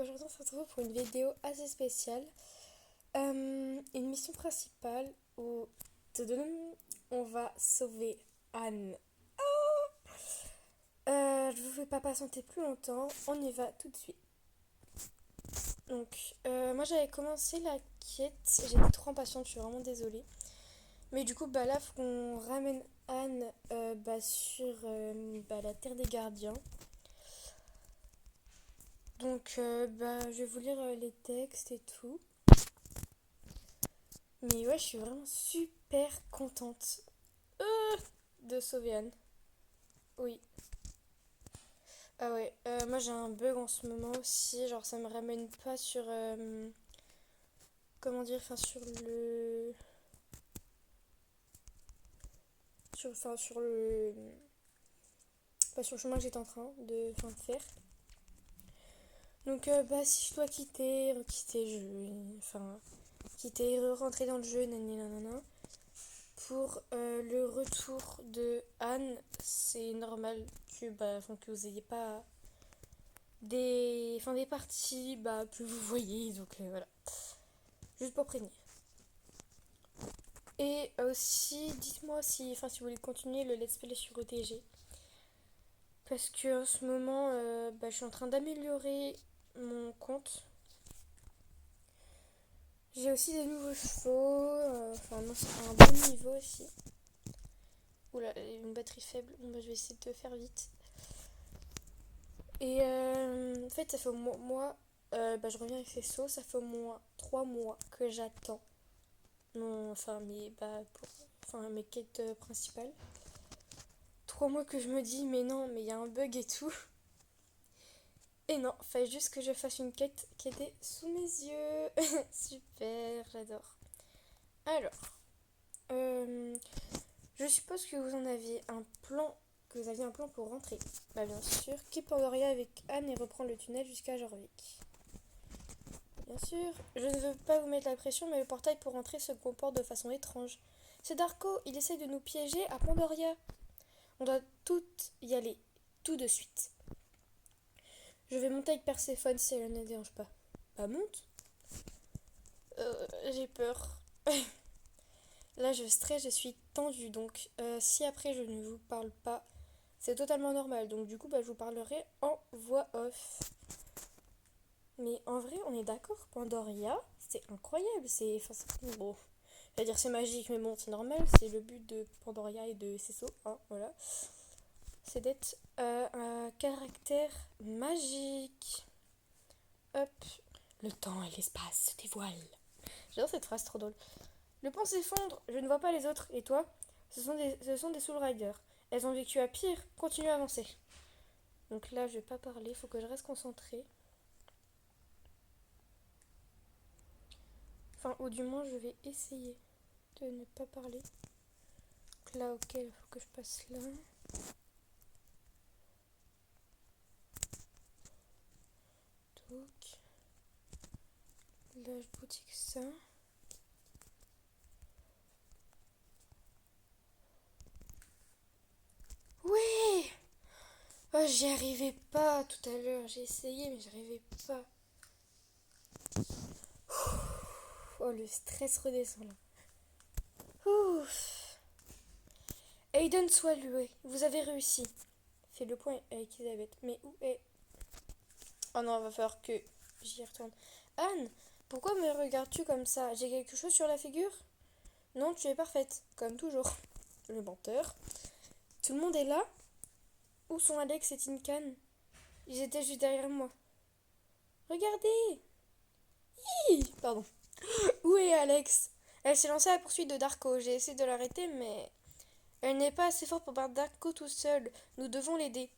aujourd'hui on se retrouve pour une vidéo assez spéciale. Une mission principale où tadadam, on va sauver Anne. Je vous fais pas patienter plus longtemps, on y va tout de suite. Donc, moi j'avais commencé la quête, j'étais trop impatiente, je suis vraiment désolée. Mais du coup, là, faut qu'on ramène Anne sur la Terre des Gardiens. Donc, je vais vous lire les textes et tout. Mais ouais, je suis vraiment super contente de sauver Anne. Oui. Ah ouais, moi j'ai un bug en ce moment aussi, genre ça me ramène pas sur... comment dire, enfin sur le... sur le... Pas sur le chemin que j'étais en train de faire. Donc si je dois quitter, rentrer dans le jeu, nanana. Pour le retour de Anne, c'est normal que vous ayez pas des parties que vous voyez, donc voilà. Juste pour prévenir. Et aussi, dites-moi si vous voulez continuer le let's play sur ETG. Parce que en ce moment, je suis en train d'améliorer mon compte. J'ai aussi des nouveaux chevaux. Non, c'est un bon niveau aussi. Oula, une batterie faible. Bon, je vais essayer de faire vite. Et en fait, ça fait au moins, moi, je reviens avec ces sauts, ça fait au moins 3 mois que j'attends. Non, mes quêtes principales. 3 mois que je me dis, mais non, mais il y a un bug et tout. Et non, fallait juste que je fasse une quête qui était sous mes yeux. Super, j'adore. Alors, je suppose que vous aviez un plan pour rentrer. Bien sûr, quitte Pandoria avec Anne et reprendre le tunnel jusqu'à Jorvik. Bien sûr, je ne veux pas vous mettre la pression, mais le portail pour rentrer se comporte de façon étrange. C'est Darko, il essaye de nous piéger à Pandoria. On doit toutes y aller, tout de suite. Je vais monter avec Perséphone si elle ne dérange pas. Monte. J'ai peur. Là, je stresse, je suis tendue. Donc, si après je ne vous parle pas, c'est totalement normal. Donc, du coup, je vous parlerai en voix off. Mais en vrai, on est d'accord, Pandoria, c'est incroyable. Bon, je vais dire c'est magique, mais bon, c'est normal. C'est le but de Pandoria et de Cesso, hein, voilà. C'est d'être un caractère magique. Hop. Le temps et l'espace se dévoilent. J'adore cette phrase trop drôle. Le pont s'effondre, je ne vois pas les autres. Et toi? Ce sont des Soul Riders. Elles ont vécu à pire. Continue à avancer. Donc là, je vais pas parler, faut que je reste concentrée. Ou du moins, je vais essayer de ne pas parler. Donc là, ok, il faut que je passe là. Donc, là, je boutique ça. Ouais! Oh, j'y arrivais pas tout à l'heure. J'ai essayé, mais j'y arrivais pas. Oh, le stress redescend là. Ouf. Aiden soit loué. Vous avez réussi. Fais le point avec Elisabeth. Mais où est... Oh non, il va falloir que j'y retourne. Anne, pourquoi me regardes-tu comme ça? J'ai quelque chose sur la figure? Non, tu es parfaite, comme toujours. Le menteur. Tout le monde est là? Où sont Alex et Tinkan? Ils étaient juste derrière moi. Regardez! Pardon. Où est Alex? Elle s'est lancée à la poursuite de Darko. J'ai essayé de l'arrêter, mais... Elle n'est pas assez forte pour battre Darko tout seul. Nous devons l'aider.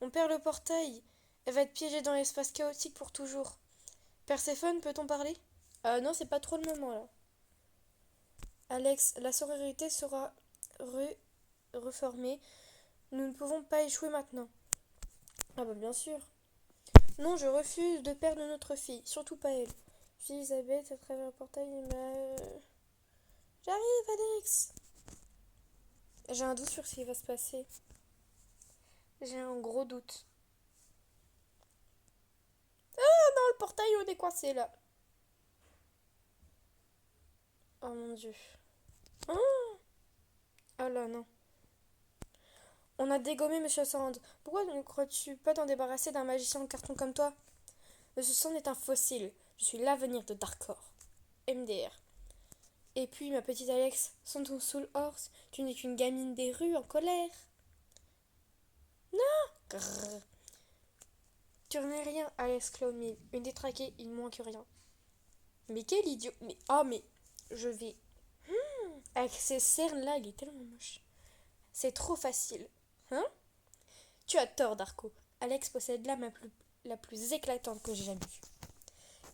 On perd le portail. Elle va être piégée dans l'espace chaotique pour toujours. Perséphone, peut-on parler? Non, c'est pas trop le moment là. Alex, la sororité sera reformée. Nous ne pouvons pas échouer maintenant. Bien sûr. Non, je refuse de perdre notre fille, surtout pas elle. Fille Elisabeth à travers le portail, J'arrive, Alex. J'ai un doute sur ce qui va se passer. J'ai un gros doute. portail, on est coincé là. Oh mon dieu. Oh, oh là non. On a dégommé Monsieur Sand. Pourquoi ne crois-tu pas t'en débarrasser d'un magicien en carton comme toi? Monsieur Sand est un fossile. Je suis l'avenir de Darkor. MDR. Et puis, ma petite Alex, sans ton soul horse, tu n'es qu'une gamine des rues en colère. Non. Grrr. Tu n'es rien, Alex Clownmill. Une détraquée, il moins que rien. Mais quel idiot. Mais, oh, mais, je vais... Avec ces cernes-là, il est tellement moche. C'est trop facile. Hein? Tu as tort, Darko. Alex possède l'âme la plus éclatante que j'ai jamais vue.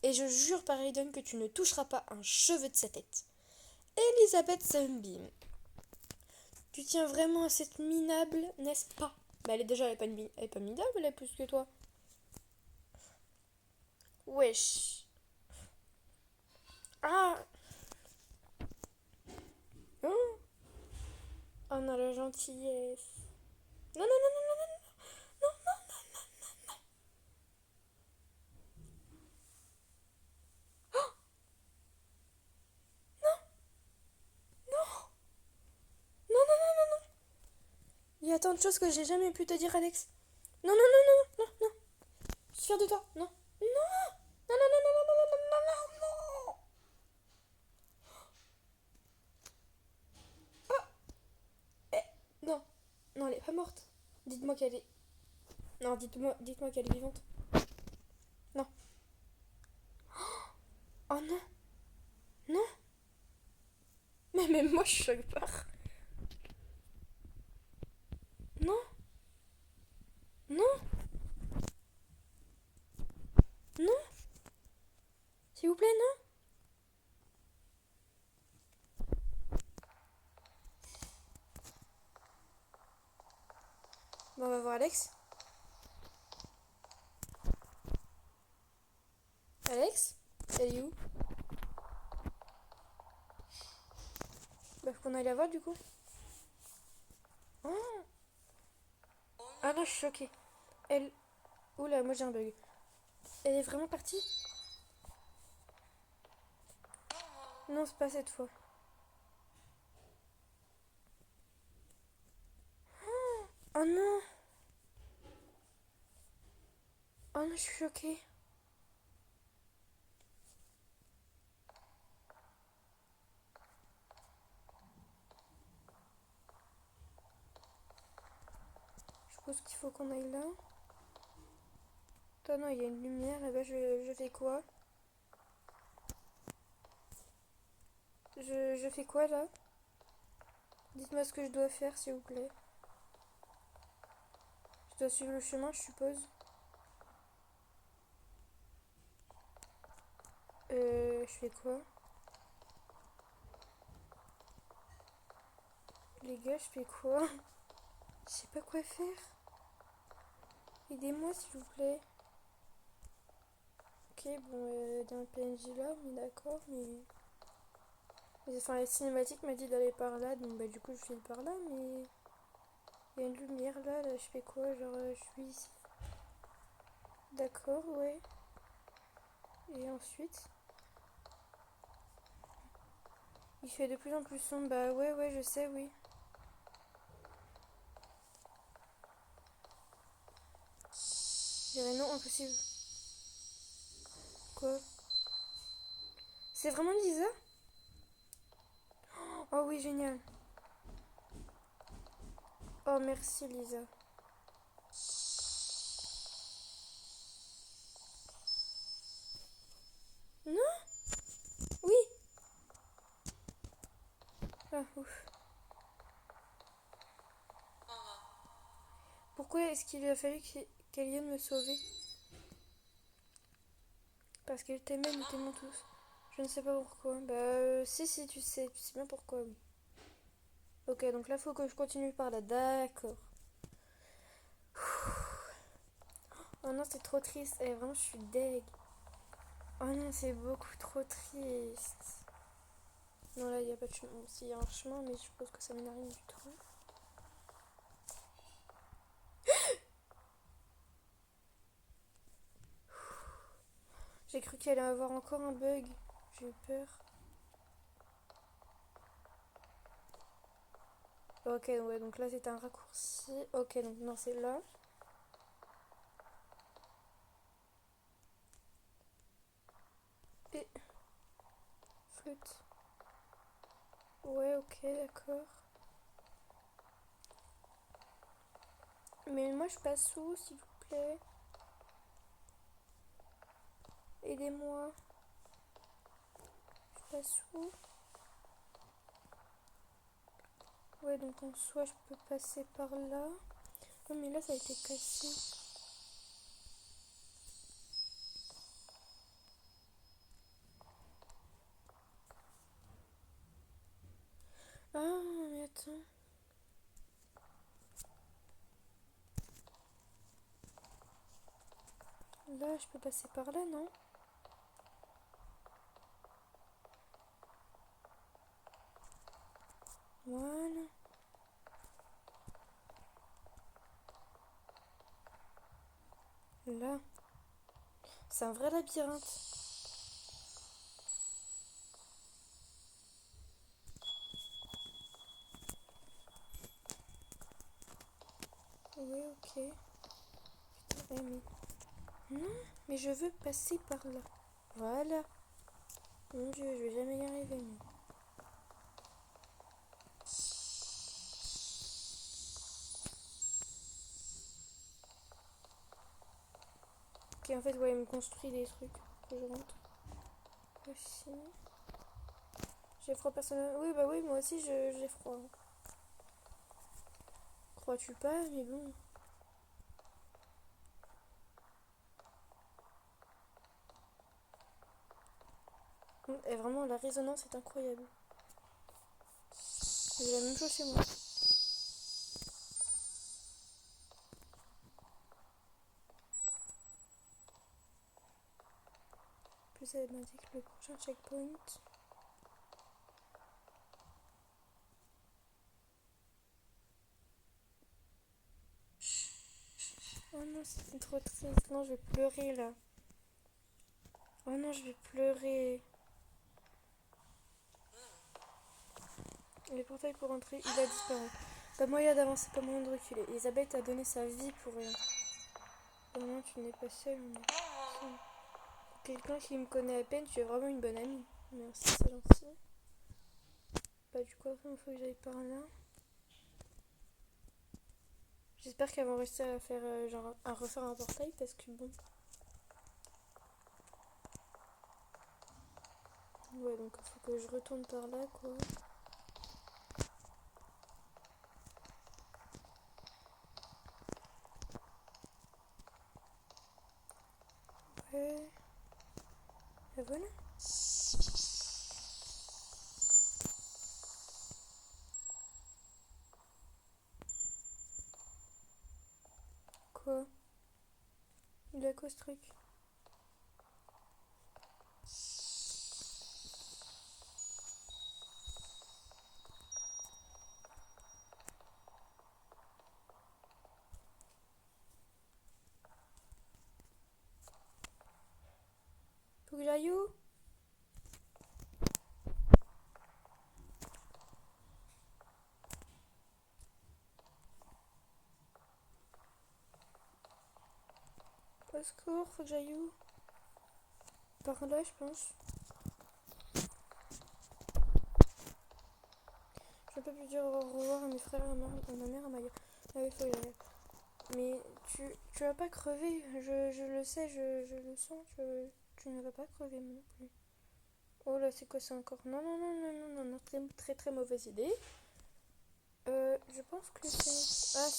Et je jure par Aiden que tu ne toucheras pas un cheveu de sa tête. Elisabeth Sunbeam. Tu tiens vraiment à cette minable, n'est-ce pas? Bah elle est pas minable, elle est plus que toi. Wesh. Ah. Oh, oh non, la gentillesse. Non, non, non, non, non, non, non, non, non, non, non, non, non. Il y a tant de choses que j'ai jamais pu te dire, Alex. Non, non, non, non, non, non. Je suis fière de toi. Non. Non. Non, non, non, non, non, non, non, non, non, non. Eh, non. Non, elle est pas morte. Dites-moi qu'elle est... Non, dites-moi qu'elle est vivante. Non. Oh non. Non. Mais même moi, je choque pas. Non. Non. Non. S'il vous plaît, non. Bon, on va voir Alex. Alex? Elle est où? Bah, faut qu'on aille la voir, du coup. Oh. Ah non, je suis choquée. Elle... Oula, moi j'ai un bug. Elle est vraiment partie? Non, c'est pas cette fois. Oh non. Oh non, je suis choquée. Je pense qu'il faut qu'on aille là. Attends, non, il y a une lumière. Et ben, je fais quoi? Je fais quoi là? Dites-moi ce que je dois faire, s'il vous plaît. Je dois suivre le chemin, je suppose. Je fais quoi? Les gars, je fais quoi? Je sais pas quoi faire. Aidez-moi, s'il vous plaît. Ok, bon, dans le PNJ là, on est d'accord, mais... Enfin, la cinématique m'a dit d'aller par là, donc bah du coup je file par là, mais... Il y a une lumière là, là, je fais quoi? Genre, je suis ici. D'accord, ouais. Et ensuite... Il fait de plus en plus sombre, bah ouais, ouais, je sais, oui. Je dirais non, impossible. Quoi? C'est vraiment Lisa? Oh oui, génial. Oh, merci Lisa. Non? Oui. Ah, ouf. Pourquoi est-ce qu'il a fallu qu'elle vienne me sauver? Parce qu'elle t'aimait, nous t'aimons tous. Je ne sais pas pourquoi. Bah, si, tu sais bien pourquoi, oui. Ok, donc là, faut que je continue par là. D'accord. Oh non, c'est trop triste. Eh, vraiment, je suis deg. Oh non, c'est beaucoup trop triste. Non, là, il n'y a pas de chemin. Bon, s'il y a un chemin, mais je suppose que ça mène à rien du tout. J'ai cru qu'il allait avoir encore un bug. J'ai eu peur. Ok, ouais, donc là c'était un raccourci. Ok, donc non, c'est là. Et flûte. Ouais, ok, d'accord. Mais moi je passe où, s'il vous plaît? Aidez-moi. Je passe où? Ouais, donc en soi je peux passer par là. Non, mais là ça a été cassé. Ah, mais attends. Là, je peux passer par là, non? Voilà. Là. C'est un vrai labyrinthe. Oui, ok. Putain, mais... Non, mais je veux passer par là. Voilà. Mon Dieu, je vais jamais y arriver, mais... Ok, en fait, ouais, il me construit des trucs. Faut que je rentre. Aussi. J'ai froid personnellement. Oui, bah oui, moi aussi, j'ai froid. Crois-tu pas? Mais bon. Et vraiment, la résonance est incroyable. J'ai la même chose chez moi. Plus ça m'indique le prochain checkpoint. Oh non, c'est trop triste. Non, je vais pleurer là. Oh non, je vais pleurer. Les portails pour entrer, il a disparu. Pas moyen d'avancer, pas moyen de reculer. Elisabeth a donné sa vie pour rien. Au moins, tu n'es pas seule. Pour quelqu'un qui me connaît à peine, tu es vraiment une bonne amie. Merci, c'est gentil. Bah, du coup, après, il faut que j'aille par là. J'espère qu'elles vont réussir à faire genre à refaire un portail parce que bon. Ouais, donc il faut que je retourne par là quoi. Ouais. Et voilà. Quoi? Il a quoi ce truc? Faut que j'aille où? Au secours, faut que j'aille où? Par là, je pense. Je peux plus dire au revoir à mes frères et à ma mère à Maya. Ah oui, faut y aller. Mais tu vas pas crever, je le sais, je le sens, tu ne vas pas crever non plus. Oh là, c'est quoi ça encore? Non, non, non, non, non, non, non, très, très, très mauvaise idée. Je pense que c'est... Ah,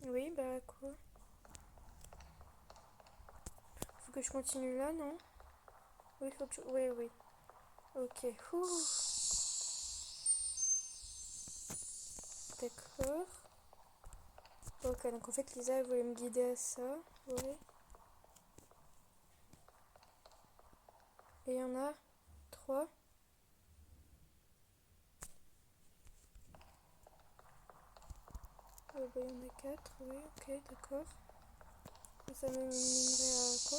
oui, bah quoi? Faut que je continue là, non? Oui, faut que je... Oui, oui. Ok, ouh. D'accord. Ok, donc en fait, Lisa, elle voulait me guider à ça. Ouais. Et il y en a trois. Là-bas, il y en a 4. Oui, ok, d'accord. Et ça me mènerait à quoi?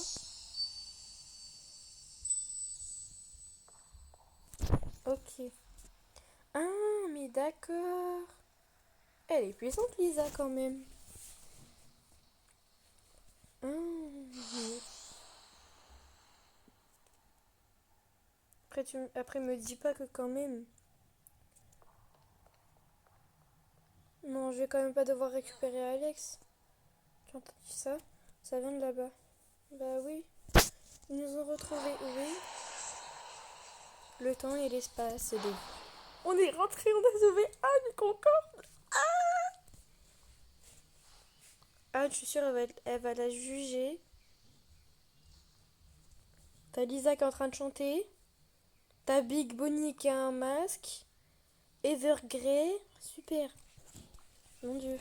Ok. Ah, mais d'accord. Elle est puissante, Lisa, quand même. Ah, mais- Après, me dis pas que quand même. Non, je vais quand même pas devoir récupérer Alex. Tu as entendu ça? Ça vient de là-bas. Bah oui. Ils nous ont retrouvés. Oui. Le temps et l'espace. On est rentrés, on a sauvé Anne Concorde. Anne, je suis sûre, elle va la juger. T'as Lisa qui est en train de chanter. T'as Big Bonnie qui a un masque. Evergrey. Super. Mon Dieu.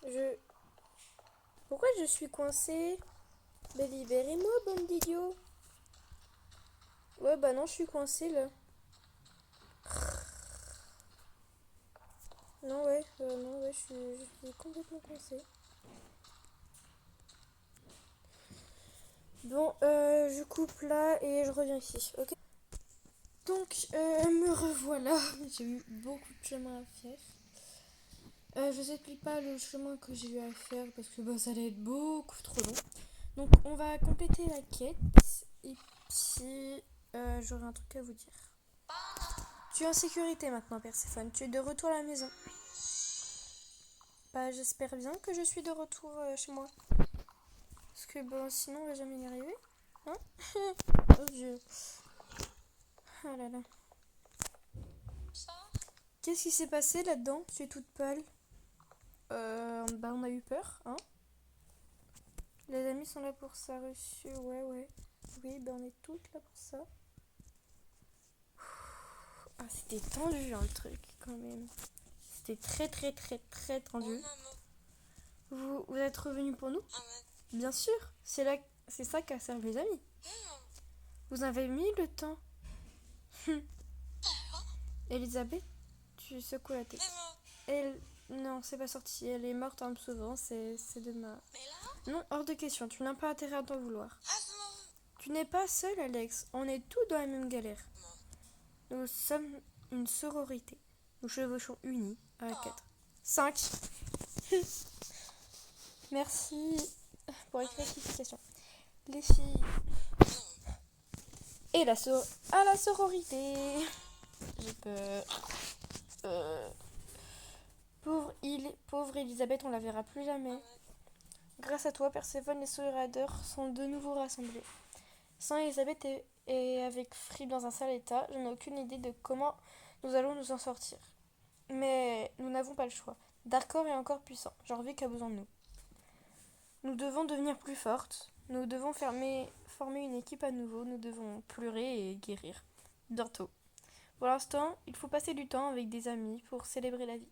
Je... Pourquoi je suis coincée? Mais libérez-moi, bande d'idiots. Ouais, bah non, je suis coincée là. Non, ouais, non, ouais, je suis complètement coincée. Bon, je coupe là et je reviens ici, ok? Donc, me revoilà. J'ai eu beaucoup de chemin à faire. Je vous explique pas le chemin que j'ai eu à faire parce que bah, ça allait être beaucoup trop long. Donc, on va compléter la quête et puis j'aurai un truc à vous dire. Tu es en sécurité maintenant, Perséphone. Tu es de retour à la maison. Bah, j'espère bien que je suis de retour chez moi. Parce que bon, sinon, on va jamais y arriver. Hein? Oh Dieu. Oh là là. Qu'est-ce qui s'est passé là-dedans? Tu es toute pâle. Bah, on a eu peur, hein? Les amis sont là pour ça, reçu. Ouais, ouais. Oui, bah, on est toutes là pour ça. Ah, c'était tendu, hein, le truc, quand même. C'était très, très, très, très tendu. Vous êtes revenus pour nous? Bien sûr. C'est ça qu'a servi les amis. Vous avez mis le temps. Elisabeth, tu secoues la tête. Elle... Non, c'est pas sorti. Elle est morte en me sauvant. C'est de ma... Non, hors de question. Tu n'as pas intérêt à t'en vouloir. Tu n'es pas seul, Alex. On est tous dans la même galère. Nous sommes une sororité. Nous chevauchons unis à 4. 5. Merci pour la clarification. Les filles. Et à la sororité. J'ai peur. Pauvre Elisabeth, on la verra plus jamais. Grâce à toi, Perséphone, les Sorradeurs sont de nouveau rassemblés. Sans Elisabeth et avec Free dans un sale état, je n'ai aucune idée de comment nous allons nous en sortir. Mais nous n'avons pas le choix. Darkor est encore puissant. Jorvik a besoin de nous. Nous devons devenir plus fortes. Nous devons former une équipe à nouveau. Nous devons pleurer et guérir. Bientôt. Pour l'instant, il faut passer du temps avec des amis pour célébrer la vie.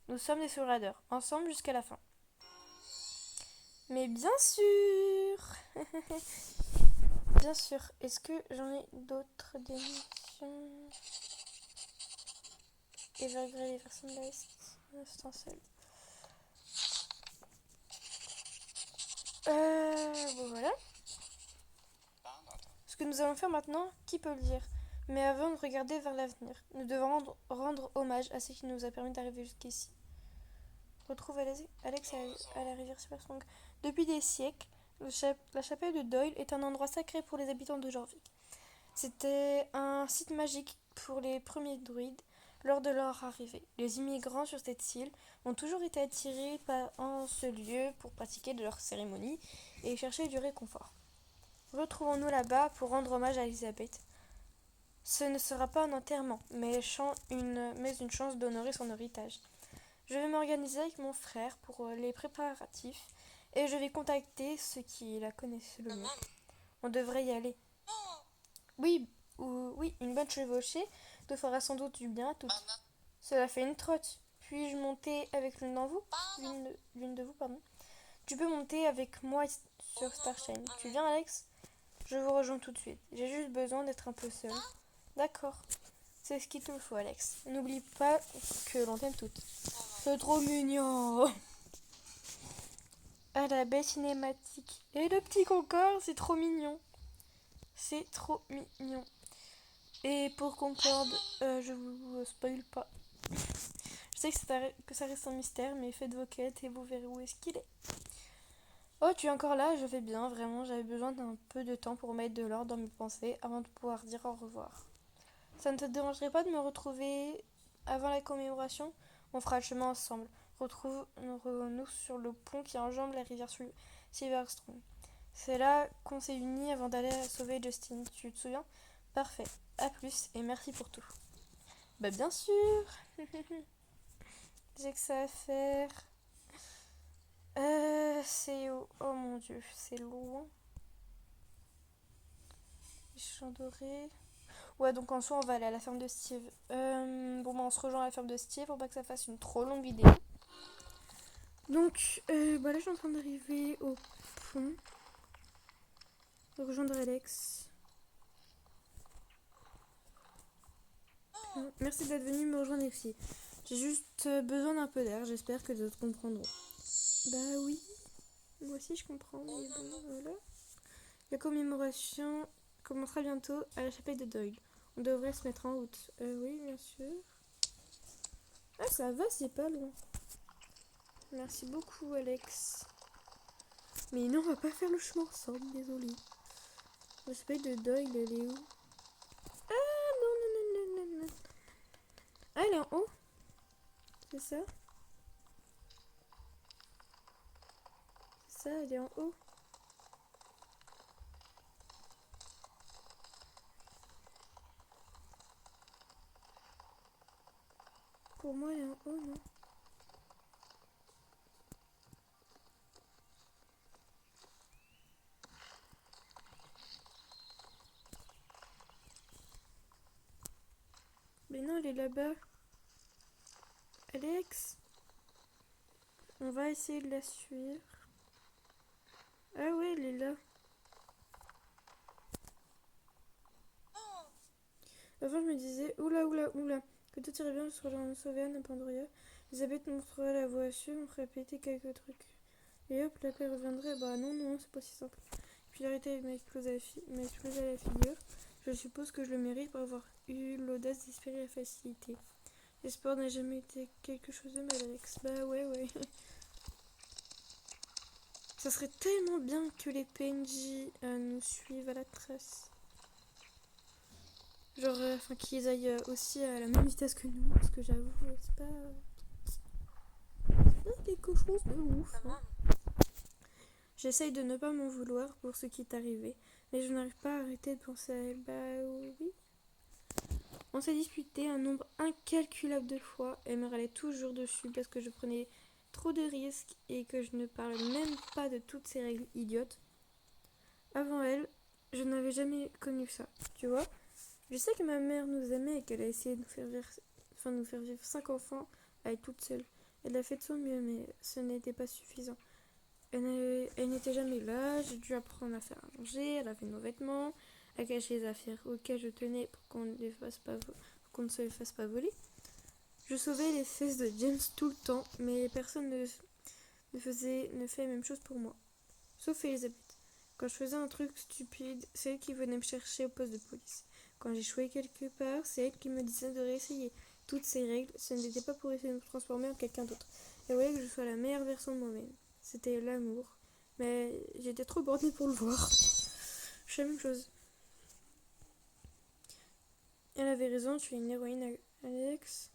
Nous sommes des Sorradeurs, ensemble jusqu'à la fin. Mais bien sûr. Bien sûr. Est-ce que j'en ai d'autres démissions? Evergrey, les versions de l'Est. C'est un seul. Bon voilà. Ce que nous allons faire maintenant, qui peut le dire? Mais avant de regarder vers l'avenir, nous devons rendre hommage à ce qui nous a permis d'arriver jusqu'ici. Retrouve Alex à la rivière Superstrong. Depuis des siècles, la chapelle de Doyle est un endroit sacré pour les habitants de Jorvik. C'était un site magique pour les premiers druides lors de leur arrivée. Les immigrants sur cette île ont toujours été attirés en ce lieu pour pratiquer de leurs cérémonies et chercher du réconfort. Retrouvons-nous là-bas pour rendre hommage à Elisabeth. Ce ne sera pas un enterrement, mais une chance d'honorer son héritage. Je vais m'organiser avec mon frère pour les préparatifs et je vais contacter ceux qui la connaissent le mieux. On devrait y aller. Oui, oui, une bonne chevauchée te fera sans doute du bien à toutes. Cela fait une trotte. Puis-je monter avec l'une de vous, pardon. Tu peux monter avec moi sur Starshine. Tu viens, Alex? Je vous rejoins tout de suite. J'ai juste besoin d'être un peu seule. D'accord. C'est ce qu'il te faut, Alex. N'oublie pas que l'on t'aime toutes. C'est trop mignon. Ah, la belle cinématique. Et le petit Concorde, c'est trop mignon. C'est trop mignon. Et pour Concorde, je vous spoil pas. Je sais que ça reste un mystère, mais faites vos quêtes et vous verrez où est-ce qu'il est. Oh, tu es encore là? Je vais bien, vraiment. J'avais besoin d'un peu de temps pour mettre de l'ordre dans mes pensées avant de pouvoir dire au revoir. Ça ne te dérangerait pas de me retrouver avant la commémoration? On fera le chemin ensemble. Retrouvons-nous sur le pont qui enjambe la rivière Silverstone. C'est là qu'on s'est unis avant d'aller sauver Justin. Tu te souviens? Parfait. À plus et merci pour tout. Bah bien sûr. J'ai que ça à faire. C'est où? Oh mon dieu, c'est loin. Champ doré. Ouais, donc en soi, on va aller à la ferme de Steve. Bon, bah, on se rejoint à la ferme de Steve pour pas que ça fasse une trop longue vidéo. Donc, bah là, je suis en train d'arriver au pont. De rejoindre Alex. Merci d'être venu me rejoindre ici. J'ai juste besoin d'un peu d'air. J'espère que d'autres comprendront. Bah oui. Moi aussi, je comprends. Mais bon, voilà. La commémoration commencera bientôt à la chapelle de Doyle. On devrait se mettre en route. Oui, bien sûr. Ah, ça va, c'est pas loin. Merci beaucoup, Alex. Mais non, on va pas faire le chemin ensemble, désolé. La chapelle de Doyle, elle est où? Ah, non, non, non, non, non, non. Ah, elle est en haut? C'est ça? C'est ça, elle est en haut. Pour moi, elle est en haut, non? Mais non, elle est là-bas. Alex, on va essayer de la suivre. Ah ouais, elle est là. Avant, je me disais, oula, oula, oula, que tout irait bien jusqu'à en sauver Anne à Pandoria. Elisabeth montrerait la voie à suivre, on ferait péter quelques trucs. Et hop, la paix reviendrait. Bah non, non, c'est pas si simple. Puis l'arrêter m'a explosé à la figure. Je suppose que je le mérite pour avoir eu l'audace d'espérer la facilité. L'espoir n'a jamais été quelque chose de mal, Alex. Bah ouais, ouais. Ça serait tellement bien que les PNJ nous suivent à la trace. Genre, enfin, qu'ils aillent aussi à la même vitesse que nous, parce que j'avoue, c'est pas quelque chose de ouf. Hein. J'essaye de ne pas m'en vouloir pour ce qui est arrivé, mais je n'arrive pas à arrêter de penser à elle. Bah oui. On s'est disputé un nombre incalculable de fois. Elle me râlait toujours dessus parce que je prenais trop de risques et que je ne parlais même pas de toutes ces règles idiotes. Avant elle, je n'avais jamais connu ça, tu vois. Je sais que ma mère nous aimait et qu'elle a essayé de nous faire vivre 5 enfants à être toute seule. Elle a fait de son mieux, mais ce n'était pas suffisant. Elle n'était jamais là, j'ai dû apprendre à faire à manger, à laver nos vêtements, à cacher les affaires auxquelles je tenais pour qu'on ne se les fasse pas voler. Je sauvais les fesses de James tout le temps, mais personne ne fait la même chose pour moi. Sauf Elisabeth. Quand je faisais un truc stupide, c'est elle qui venait me chercher au poste de police. Quand j'échouais quelque part, c'est elle qui me disait de réessayer. Toutes ces règles, ce n'était pas pour essayer de me transformer en quelqu'un d'autre. Elle voulait que je sois la meilleure version de moi-même. C'était l'amour. Mais j'étais trop bornée pour le voir. Je fais la même chose. Elle avait raison, tu es une héroïne, Alex.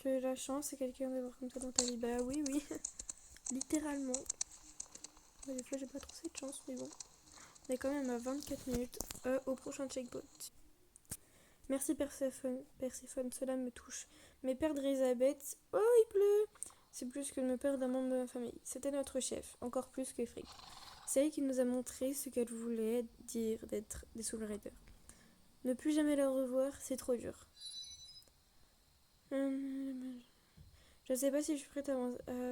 Tu as eu la chance, c'est quelqu'un d'avoir comme toi dans ta vie. Bah oui, oui. Littéralement. Des fois, j'ai pas trop cette chance, mais bon. On est quand même à 24 minutes au prochain checkpoint. Merci Perséphone, cela me touche. Mais perdre Elisabeth, oh il pleut. C'est plus que de me perdre un membre de ma famille. C'était notre chef, encore plus que Frick. C'est elle qui nous a montré ce qu'elle voulait dire d'être des Soul Raiders. Ne plus jamais la revoir, c'est trop dur. Je ne sais pas si je suis prête à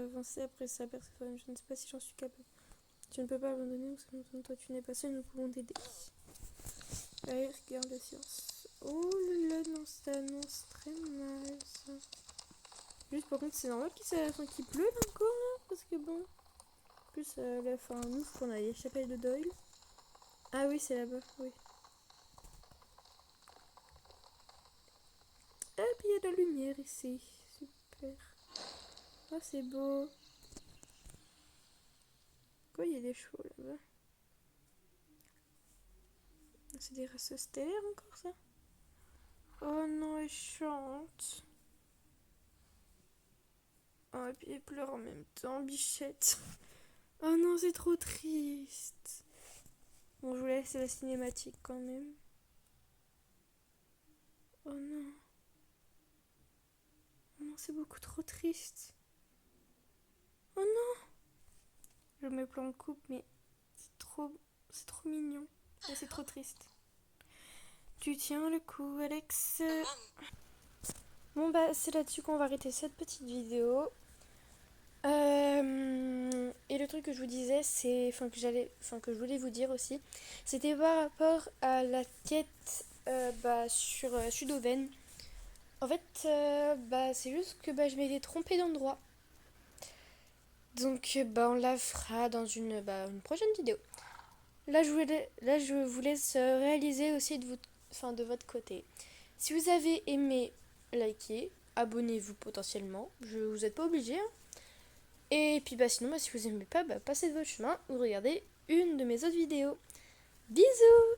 avancer après ça, Perséphone. Je ne sais pas si j'en suis capable. Tu ne peux pas abandonner, ou toi tu n'es pas seul, nous pouvons t'aider. Allez, regarde la science. Oh là là, non, ça annonce très mal, ça. Juste par contre c'est normal qu'il pleut là encore là, parce que bon. En plus la fin nous faut qu'on aille à la chapelle de Doyle. Ah oui c'est là-bas, oui. Et puis il y a de la lumière ici, super. Oh c'est beau. Quoi il y a des chevaux là-bas? C'est des races stellaires encore ça? Oh non elle chante. Oh et puis elle pleure en même temps, bichette. Oh non c'est trop triste. Bon je vous laisse la cinématique quand même. Oh non. Oh non c'est beaucoup trop triste. Oh non. Je me plante en coupe mais c'est trop mignon. Mais c'est trop triste. Tu tiens le coup Alex. Bon bah c'est là-dessus qu'on va arrêter cette petite vidéo. Et le truc que je vous disais, c'est, que je voulais vous dire aussi, c'était par rapport à la quête sur Sudoven. En fait, c'est juste que je m'étais trompée d'endroit. Donc on la fera dans une prochaine vidéo. Là je vous laisse réaliser aussi de votre côté. Si vous avez aimé, likez, abonnez-vous potentiellement. Vous êtes pas obligé. Hein. Et puis sinon si vous aimez pas, passez de votre chemin ou regardez une de mes autres vidéos. Bisous!